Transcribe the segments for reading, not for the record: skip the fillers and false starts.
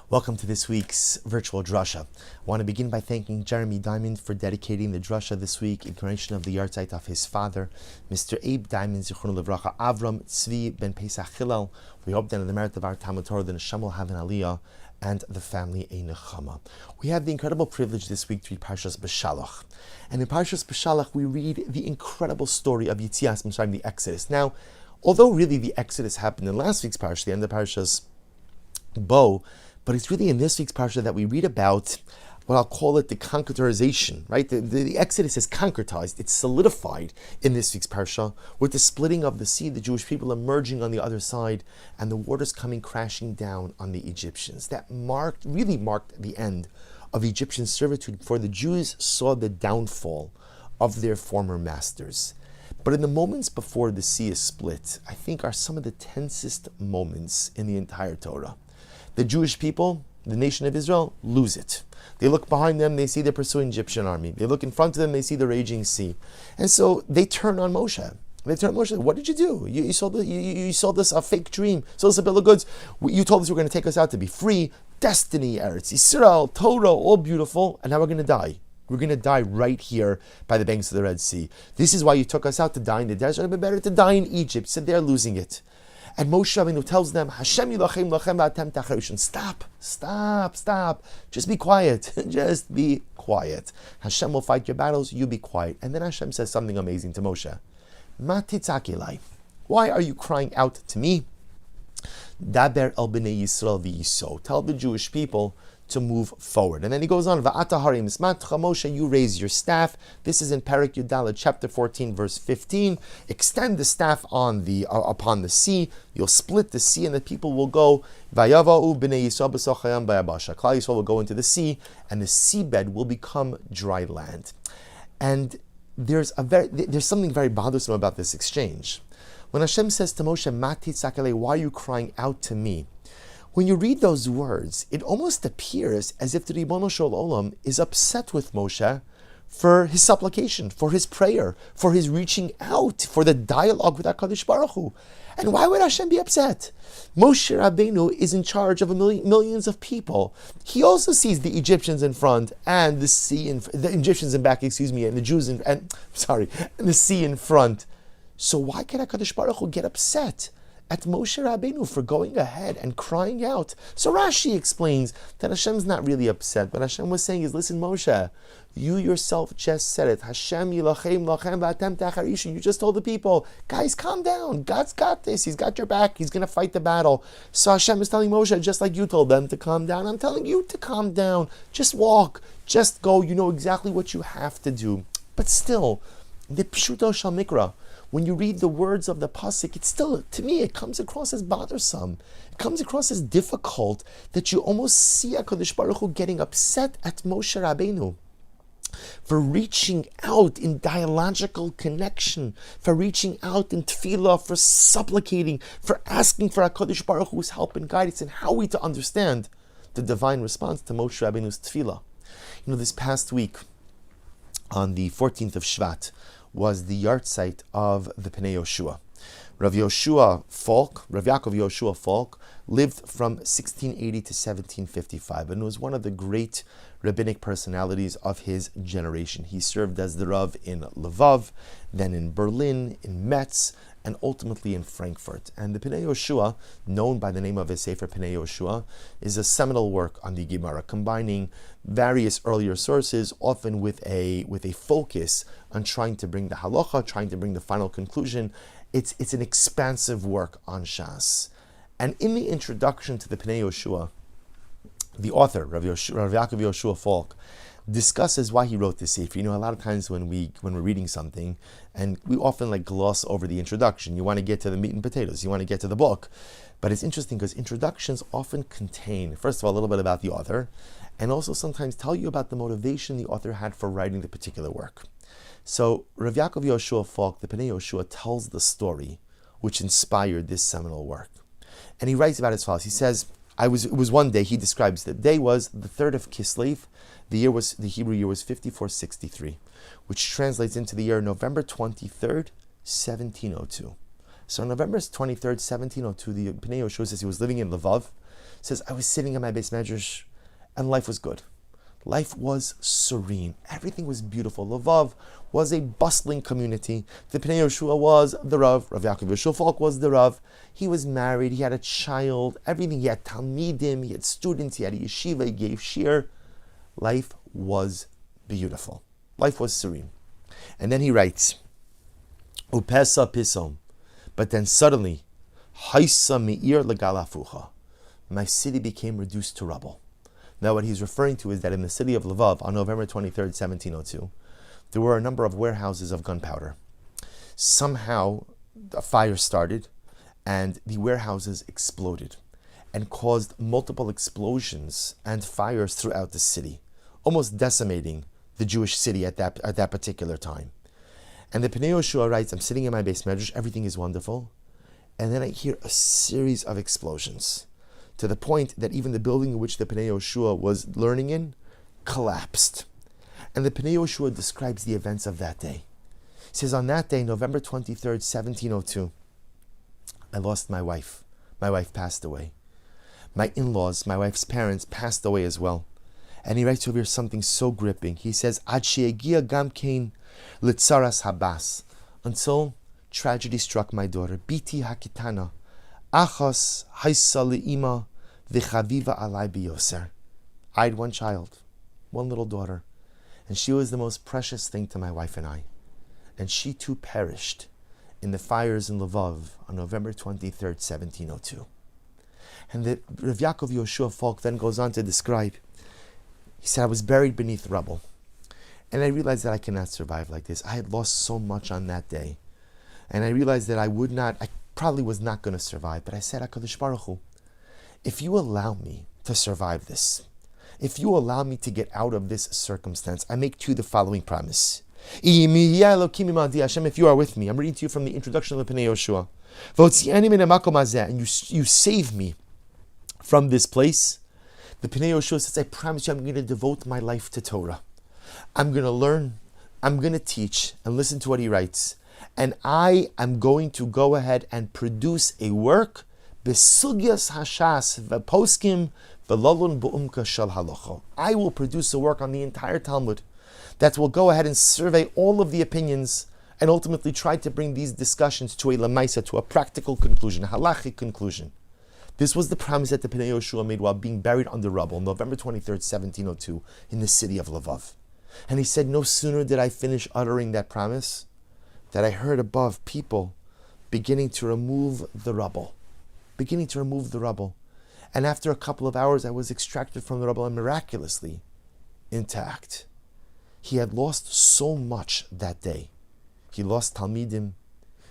Welcome to this week's virtual Drasha. I want to begin by thanking Jeremy Diamond for dedicating the Drasha this week in connection of the yahrzeit of his father, Mr. Abe Diamond, Zichrono Levracha, Avram Tzvi ben Pesach Hillel. We hope that in the merit of our Talmud Torah, the Neshama will have an aliyah and the family a nechama. We have the incredible privilege this week to read Parshas Beshalach. And in Parshas Beshalach, we read the incredible story of Yitzias Mitzrayim, the Exodus. Now, although really the Exodus happened in last week's Parsha, the end of Parshas Bo, but it's really in this week's parsha that we read about what I'll call it the concretization, right? The Exodus is concretized, it's solidified in this week's parsha with the splitting of the sea, the Jewish people emerging on the other side, and the waters coming crashing down on the Egyptians. That really marked the end of Egyptian servitude, for the Jews saw the downfall of their former masters. But in the moments before the sea is split, I think are some of the tensest moments in the entire Torah. The Jewish people, the nation of Israel, lose it. They look behind them, they see the pursuing Egyptian army. They look in front of them, they see the raging sea. And so they turn on Moshe. What did you do? You sold us a fake dream. Sold us a bill of goods. You told us you were going to take us out to be free. Destiny, Eretz Yisrael, Torah, all beautiful. And now we're going to die. We're going to die right here by the banks of the Red Sea. This is why you took us out to die in the desert. It would be better to die in Egypt. So they're losing it. And Moshe Rabbeinu tells them, Hashem yilachem lachem v'atem tacharishon. Stop. Just be quiet. Just be quiet. Hashem will fight your battles, you be quiet. And then Hashem says something amazing to Moshe. Ma titzak elai. Why are you crying out to me? Daber el bnei Yisrael v'yiso. Tell the Jewish people to move forward. And then he goes on, Va'ata harim ismatcha, Moshe, you raise your staff. This is in Perek Yudalad, chapter 14, verse 15. Extend the staff on upon the sea. You'll split the sea, and the people will go. Vayava'u b'nei Yisrael b'sochayam bayabasha. Klal Yisrael will go into the sea, and the seabed will become dry land. And there's something very bothersome about this exchange. When Hashem says to Moshe, Mati tzakale, why are you crying out to me? When you read those words, it almost appears as if the Ribbono Shel Olam is upset with Moshe for his supplication, for his prayer, for his reaching out, for the dialogue with HaKadosh Baruch Hu. And why would Hashem be upset? Moshe Rabbeinu is in charge of millions of people. He also sees the Egyptians in front and the sea the Egyptians in back, and the Jews and the sea in front. So why can HaKadosh Baruch Hu get upset at Moshe Rabbeinu for going ahead and crying out? So Rashi explains that Hashem's not really upset. What Hashem was saying is, listen, Moshe, you yourself just said it. Hashem yilachem lachem v'atem tacharishon. You just told the people, guys, calm down. God's got this. He's got your back. He's going to fight the battle. So Hashem is telling Moshe, just like you told them to calm down, I'm telling you to calm down. Just walk. Just go. You know exactly what you have to do. But still, the pshuto shal mikra, when you read the words of the pasuk, it's still, to me, it comes across as bothersome. It comes across as difficult that you almost see HaKadosh Baruch Hu getting upset at Moshe Rabbeinu for reaching out in dialogical connection, for reaching out in tefillah, for supplicating, for asking for HaKadosh Baruch Hu's help and guidance, and how we to understand the divine response to Moshe Rabbeinu's tefillah. You know, this past week, on the 14th of Shvat, was the yahrzeit of the Pnei Yoshua. Rav Yaakov Yoshua Falk lived from 1680 to 1755 and was one of the great rabbinic personalities of his generation. He served as the Rav in Lvov, then in Berlin, in Metz, and ultimately in Frankfurt. And the Pnei Yoshua, known by the name of his Sefer Pnei Yoshua, is a seminal work on the Gemara, combining various earlier sources, often with a focus on trying to bring the halacha, trying to bring the final conclusion. It's an expansive work on Shas. And in the introduction to the Pnei Yoshua, the author, Rav Yaakov Yoshua Falk, discusses why he wrote this sefer. You know, a lot of times when we're reading something, and we often gloss over the introduction. You want to get to the meat and potatoes. You want to get to the book. But it's interesting because introductions often contain, first of all, a little bit about the author, and also sometimes tell you about the motivation the author had for writing the particular work. So Rav Yaakov Yoshua Falk, the Pnei Yoshua, tells the story which inspired this seminal work. And he writes about it as follows. He says, it was one day, he describes the day was the 3rd of Kislev. The Hebrew year was 5463, which translates into the year November 23rd, 1702. So on November 23rd, 1702, the Pnei Yoshua says he was living in Lvov, says, I was sitting in my Beis Medrash and life was good. Life was serene. Everything was beautiful. Lvov was a bustling community. The Pnei Yehoshua was the Rav. Rav Yaakov Yehoshua Falk was the Rav. He was married. He had a child. Everything. He had Talmidim. He had students. He had a yeshiva. He gave shir. Life was beautiful. Life was serene. And then he writes, Upesa pisom. But then suddenly, Haisa me'ir legalafucha. My city became reduced to rubble. Now what he's referring to is that in the city of Lvov, on November 23rd, 1702, there were a number of warehouses of gunpowder. Somehow, a fire started, and the warehouses exploded and caused multiple explosions and fires throughout the city, almost decimating the Jewish city at that particular time. And the Pnei Yehoshua writes, I'm sitting in my Beis Medrash, everything is wonderful, and then I hear a series of explosions, to the point that even the building in which the Pnei Yehoshua was learning in collapsed. And the Pnei Yehoshua describes the events of that day. He says, on that day, November 23rd, 1702, I lost my wife. My wife passed away. My in-laws, my wife's parents, passed away as well. And he writes over here something so gripping. He says, Ad she'egia gam kein litzaras habas, until tragedy struck my daughter, Biti hakitana, Achos haisa le'ima v'chaviva alai biyoser. I had one child, one little daughter, and she was the most precious thing to my wife and I. And she too perished in the fires in Lvov on November 23rd, 1702. And the Rav Yaakov Yehoshua Falk then goes on to describe, he said, I was buried beneath rubble. And I realized that I cannot survive like this. I had lost so much on that day. And I realized that I probably was not going to survive. But I said, HaKadosh Baruch Hu, if you allow me to survive this, if you allow me to get out of this circumstance, I make to you the following promise. Hashem, if you are with me, I'm reading to you from the introduction of the Pnei Yehoshua. And you save me from this place. The Pnei Yehoshua says, I promise you I'm going to devote my life to Torah. I'm going to learn, I'm going to teach, and listen to what he writes. And I am going to go ahead and produce a work, Besugyas Hashas V'poskim V'lolun Bu'umka Shel Halacha. I will produce a work on the entire Talmud that will go ahead and survey all of the opinions and ultimately try to bring these discussions to a lemaisa, to a practical conclusion, a halachic conclusion. This was the promise that the Pnei Yehoshua made while being buried under rubble, November 23rd, 1702, in the city of Lvov. And he said, no sooner did I finish uttering that promise, that I heard above people beginning to remove the rubble. And after a couple of hours, I was extracted from the rubble and miraculously intact. He had lost so much that day. He lost Talmidim,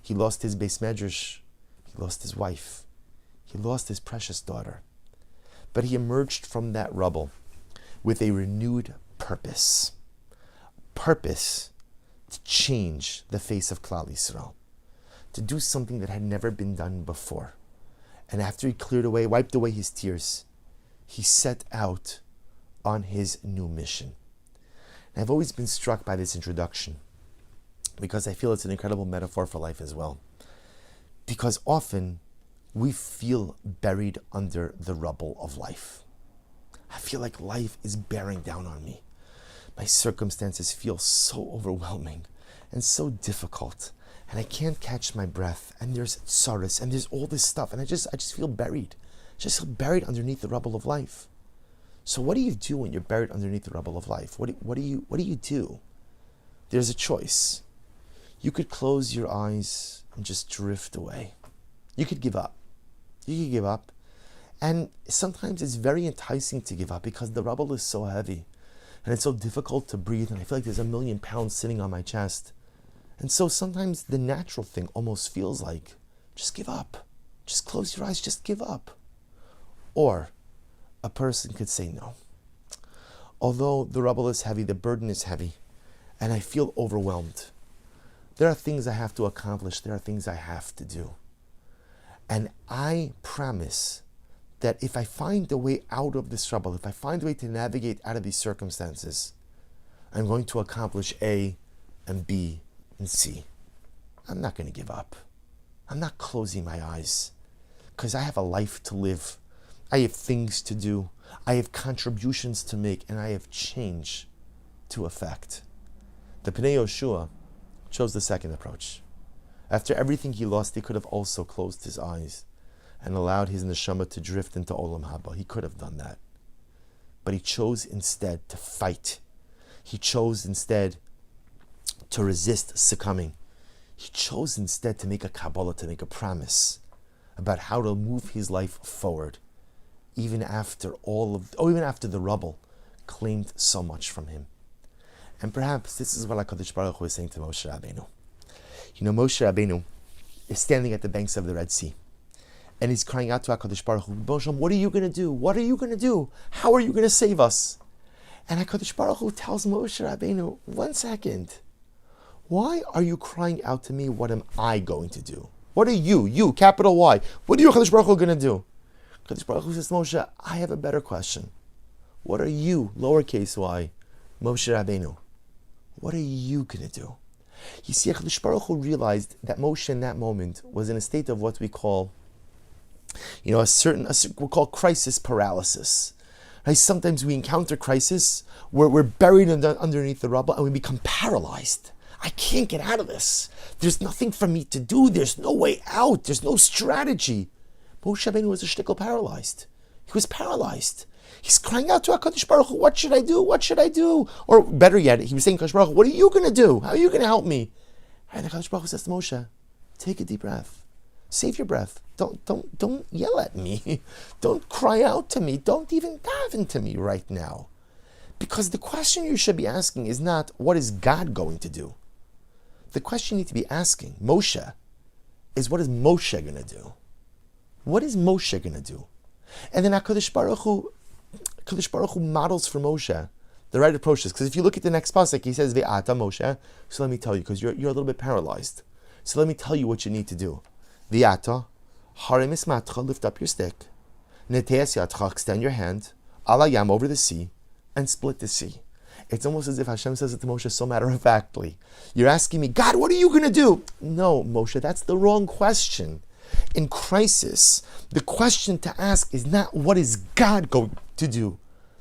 he lost his Beis Medrash, he lost his wife, he lost his precious daughter. But he emerged from that rubble with a renewed purpose. Purpose to change the face of Klal Yisrael, to do something that had never been done before. And after he wiped away his tears, he set out on his new mission. And I've always been struck by this introduction because I feel it's an incredible metaphor for life as well. Because often we feel buried under the rubble of life. I feel like life is bearing down on me. My circumstances feel so overwhelming and so difficult, and I can't catch my breath, and there's tsaris, and there's all this stuff, and I just feel buried. Just feel buried underneath the rubble of life. So what do you do when you're buried underneath the rubble of life? What do you do? There's a choice. You could close your eyes and just drift away. You could give up. And sometimes it's very enticing to give up because the rubble is so heavy and it's so difficult to breathe, and I feel like there's 1,000,000 pounds sitting on my chest. And so sometimes the natural thing almost feels like, just give up. Just close your eyes, just give up. Or a person could say no. Although the rubble is heavy, the burden is heavy, and I feel overwhelmed, there are things I have to accomplish, there are things I have to do. And I promise that if I find a way out of this trouble, if I find a way to navigate out of these circumstances, I'm going to accomplish A and B and C. I'm not going to give up. I'm not closing my eyes because I have a life to live. I have things to do. I have contributions to make, and I have change to effect. The Pnei Yoshua chose the second approach. After everything he lost, he could have also closed his eyes and allowed his neshama to drift into Olam Haba. He could have done that. But he chose instead to fight. He chose instead to resist succumbing. He chose instead to make a Kabbalah, to make a promise about how to move his life forward, even after the rubble claimed so much from him. And perhaps this is what HaKadosh Baruch Hu is saying to Moshe Rabbeinu. Moshe Rabbeinu is standing at the banks of the Red Sea, and he's crying out to HaKadosh Baruch Hu, Moshe, what are you going to do? What are you going to do? How are you going to save us? And HaKadosh Baruch Hu tells Moshe Rabbeinu, 1 second, why are you crying out to me? What am I going to do? What are you, capital Y, what are you, HaKadosh Baruch Hu, going to do? HaKadosh Baruch Hu says to Moshe, I have a better question. What are you, lowercase y, Moshe Rabbeinu? What are you going to do? You see, HaKadosh Baruch Hu realized that Moshe in that moment was in a state of what we call, we call crisis paralysis. Right? Sometimes we encounter crisis where we're buried underneath the rubble and we become paralyzed. I can't get out of this. There's nothing for me to do. There's no way out. There's no strategy. Moshe Rabbeinu was a shtickle paralyzed. He was paralyzed. He's crying out to HaKadosh Baruch Hu, what should I do? What should I do? Or better yet, he was saying, HaKadosh Baruch Hu, what are you going to do? How are you going to help me? And HaKadosh Baruch Hu says to Moshe, take a deep breath. Save your breath. Don't yell at me. Don't cry out to me. Don't even daven to me right now. Because the question you should be asking is not, what is God going to do? The question you need to be asking, Moshe, is what is Moshe going to do? What is Moshe going to do? And then HaKadosh Baruch Hu models for Moshe the right approaches. Because if you look at the next pasuk, he says, Ve'ata Moshe. So let me tell you, because you're a little bit paralyzed. So let me tell you what you need to do. Ve'ata, harem ismatcha, lift up your stick. Neteas yatcha, extend your hand. Alayam, over the sea, and split the sea. It's almost as if Hashem says it to Moshe so matter-of-factly. You're asking me, God, what are you going to do? No, Moshe, that's the wrong question. In crisis, the question to ask is not what is God going to do.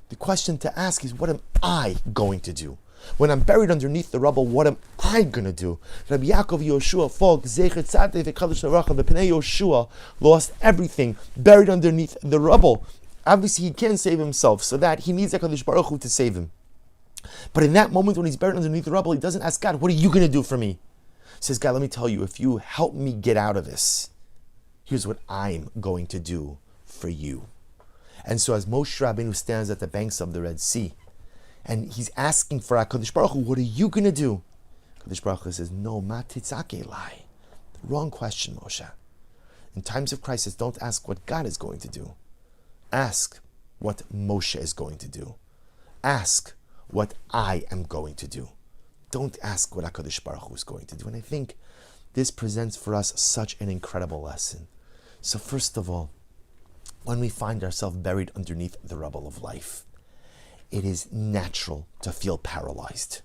The question to ask is what am I going to do? When I'm buried underneath the rubble, what am I going to do? Rabbi Yaakov Yoshua Folk, Zecher Tzaddik V'Kadosh Naracha, the Pnei Yoshua lost everything, buried underneath the rubble. Obviously, he can't save himself, so that he needs HaKadosh Baruch Hu to save him. But in that moment when he's buried underneath the rubble, he doesn't ask God, what are you going to do for me? He says, God, let me tell you, if you help me get out of this, here's what I'm going to do for you. And so as Moshe Rabbeinu stands at the banks of the Red Sea, and he's asking for HaKadosh Baruch Hu, what are you going to do? HaKadosh Baruch Hu says, no, ma titzake lai. Wrong question, Moshe. In times of crisis, don't ask what God is going to do. Ask what Moshe is going to do. Ask what I am going to do. Don't ask what HaKadosh Baruch Hu is going to do. And I think this presents for us such an incredible lesson. So first of all, when we find ourselves buried underneath the rubble of life, it is natural to feel paralyzed.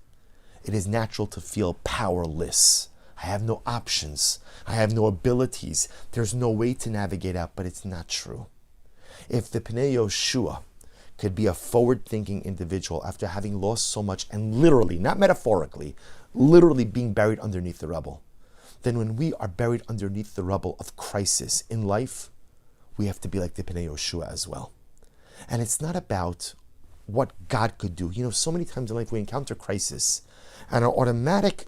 It is natural to feel powerless. I have no options. I have no abilities. There's no way to navigate out, but it's not true. If the Pnei Yoshua could be a forward-thinking individual after having lost so much and literally, not metaphorically, literally being buried underneath the rubble, then when we are buried underneath the rubble of crisis in life, we have to be like the Pnei Yoshua as well. And it's not about what God could do. So many times in life we encounter crisis, and our automatic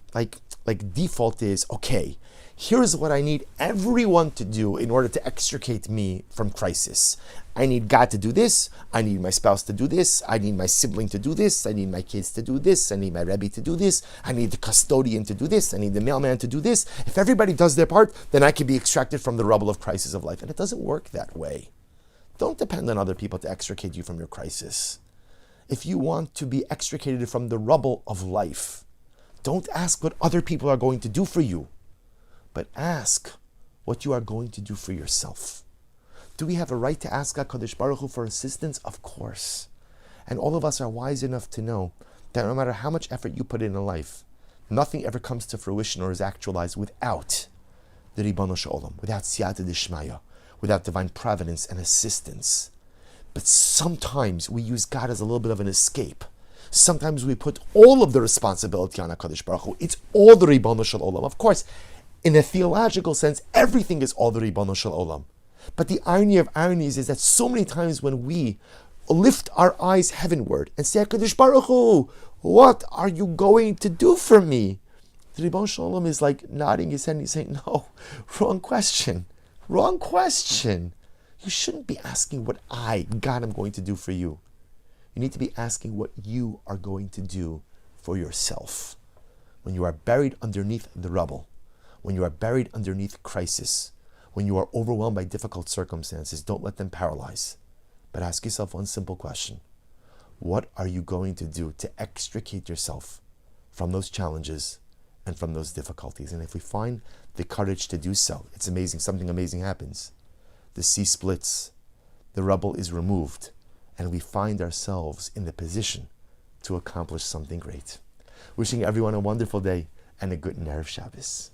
default is, okay, here's what I need everyone to do in order to extricate me from crisis. I need God to do this. I need my spouse to do this. I need my sibling to do this. I need my kids to do this. I need my Rebbe to do this. I need the custodian to do this. I need the mailman to do this. If everybody does their part, then I can be extracted from the rubble of crisis of life. And it doesn't work that way. Don't depend on other people to extricate you from your crisis. If you want to be extricated from the rubble of life, don't ask what other people are going to do for you, but ask what you are going to do for yourself. Do we have a right to ask HaKadosh Baruch Hu for assistance? Of course. And all of us are wise enough to know that no matter how much effort you put in life, nothing ever comes to fruition or is actualized without the Ribono Shel Olam, without Siyata D'Shmaya, without divine providence and assistance. But sometimes we use God as a little bit of an escape. Sometimes we put all of the responsibility on HaKadosh Baruch Hu. It's all the Ribono Shel Olam. Of course, in a theological sense, everything is all the Ribono Shel Olam. But the irony of ironies is that so many times when we lift our eyes heavenward and say, HaKadosh Baruch Hu, what are you going to do for me? The Ribono Shel Olam is like nodding his head and he's saying, no, wrong question. Wrong question. You shouldn't be asking what God, am going to do for you. You need to be asking what you are going to do for yourself. When you are buried underneath the rubble, when you are buried underneath crisis, when you are overwhelmed by difficult circumstances, don't let them paralyze. But ask yourself one simple question. What are you going to do to extricate yourself from those challenges and from those difficulties? And if we find the courage to do so, it's amazing. Something amazing happens. The sea splits, the rubble is removed, and we find ourselves in the position to accomplish something great. Wishing everyone a wonderful day and a good Erev Shabbos.